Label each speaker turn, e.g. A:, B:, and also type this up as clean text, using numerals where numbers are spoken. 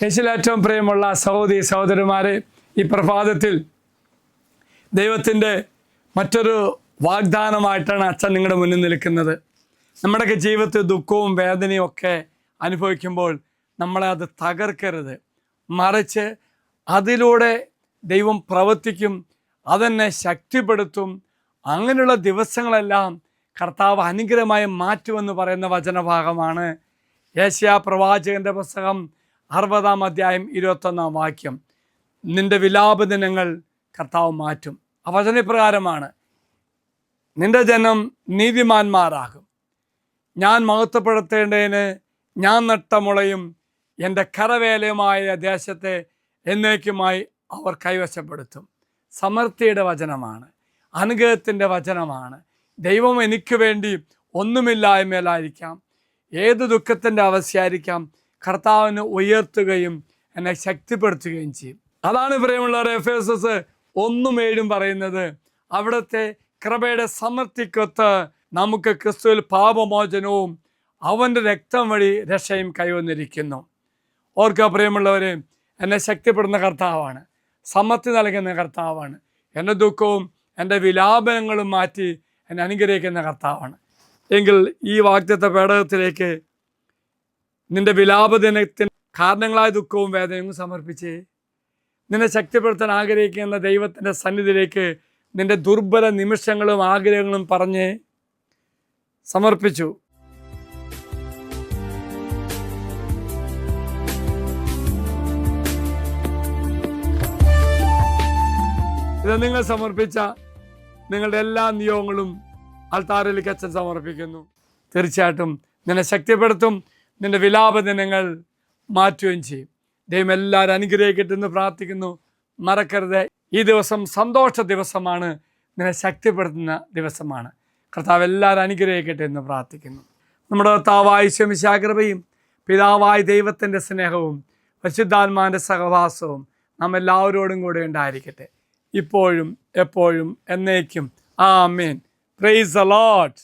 A: യേശുവിൽ ഏറ്റവും പ്രിയമുള്ള സഹോദരി സഹോദരന്മാരെ, ഈ പ്രഭാതത്തിൽ ദൈവത്തിൻ്റെ മറ്റൊരു വാഗ്ദാനമായിട്ടാണ് അച്ഛൻ നിങ്ങളുടെ മുന്നിൽ നിൽക്കുന്നത്. നമ്മുടെയൊക്കെ ജീവിതത്തിൽ ദുഃഖവും വേദനയും ഒക്കെ അനുഭവിക്കുമ്പോൾ നമ്മളെ അത് തകർക്കരുത്, മറിച്ച് അതിലൂടെ ദൈവം പ്രവർത്തിക്കും, അതെന്നെ ശക്തിപ്പെടുത്തും. അങ്ങനെയുള്ള ദിവസങ്ങളെല്ലാം കർത്താവ് അനുഗ്രഹമായി മാറ്റുമെന്ന് പറയുന്ന വചനഭാഗമാണ് യെശയ്യാ പ്രവാചകൻ്റെ പുസ്തകം 60-ാം അധ്യായം 21-ാം വാക്യം. നിൻ്റെ വിലാപദിനങ്ങൾ കർത്താവ് മാറ്റും. ആ വചനപ്രകാരമാണ്, നിൻ്റെ ജനം നീതിമാന്മാരാകും, ഞാൻ മഹത്വപ്പെടുത്തേണ്ടതിന് ഞാൻ നട്ട മുളയും എൻ്റെ കരവേലയുമായ ദേശത്തെ എന്നേക്കുമായി അവർ കൈവശപ്പെടുത്തും. സമൃദ്ധിയുടെ വചനമാണ്, അനുഗ്രഹത്തിൻ്റെ വചനമാണ്. ദൈവം എനിക്ക് വേണ്ടി ഒന്നുമില്ലായ്മയിലായിരിക്കാം, ഏത് ദുഃഖത്തിൻ്റെ അവസ്ഥയായിരിക്കാം, കർത്താവിനെ ഉയർത്തുകയും എന്നെ ശക്തിപ്പെടുത്തുകയും ചെയ്യും. അതാണ് പ്രിയമുള്ളവർ എഫേസസ് 1:7 പറയുന്നത്, അവിടുത്തെ കൃപയുടെ സമൃദ്ധിക്കൊത്ത് നമുക്ക് ക്രിസ്തുവിൽ പാപമോചനവും അവൻ്റെ രക്തം വഴി രക്ഷയും കൈവന്നിരിക്കുന്നു. ഓർക്കുക പ്രിയമുള്ളവർ, എന്നെ ശക്തിപ്പെടുന്ന കർത്താവാണ്, സമൃദ്ധി നൽകുന്ന കർത്താവാണ്, എൻ്റെ ദുഃഖവും എൻ്റെ വിലാപനങ്ങളും മാറ്റി എന്നെ അനുഗ്രഹിക്കുന്ന കർത്താവാണ്. എങ്കിൽ ഈ വാഗ്ദത്ത പേടകത്തിലേക്ക് നിൻ്റെ വിലാപദിനത്തിന് കാരണങ്ങളായ ദുഃഖവും വേദനയും സമർപ്പിച്ച് നിന്നെ ശക്തിപ്പെടുത്താൻ ആഗ്രഹിക്കുന്ന ദൈവത്തിൻ്റെ സന്നിധിയിലേക്ക് നിൻ്റെ ദുർബല നിമിഷങ്ങളും ആഗ്രഹങ്ങളും പറഞ്ഞ് സമർപ്പിച്ചു. ഇത് നിങ്ങൾ സമർപ്പിച്ച നിങ്ങളുടെ എല്ലാ നിയോഗങ്ങളും അൾത്താറിലേക്ക് അച്ഛൻ സമർപ്പിക്കുന്നു. തീർച്ചയായിട്ടും നിന്നെ ശക്തിപ്പെടുത്തും, നിന്റെ വിലാപദിനങ്ങൾ മാറ്റുകയും ചെയ്യും. ദൈവം എല്ലാവരും അനുഗ്രഹിക്കട്ടെ എന്ന് പ്രാർത്ഥിക്കുന്നു. മറക്കരുത്, ഈ ദിവസം സന്തോഷ ദിവസമാണ്, നിന്നെ ശക്തിപ്പെടുത്തുന്ന ദിവസമാണ്. കർത്താവ് എല്ലാവരും അനുഗ്രഹിക്കട്ടെ എന്ന് പ്രാർത്ഥിക്കുന്നു. നമ്മുടെ കർത്താവായ ഈശോമിശിഹായുടെ കൃപയും പിതാവായ ദൈവത്തിൻ്റെ സ്നേഹവും പരിശുദ്ധാത്മാവിൻ്റെ സഹവാസവും നാം എല്ലാവരോടും കൂടെ ഉണ്ടായിരിക്കട്ടെ, ഇപ്പോഴും എപ്പോഴും എന്നേക്കും. ആമേൻ. Praise the Lord.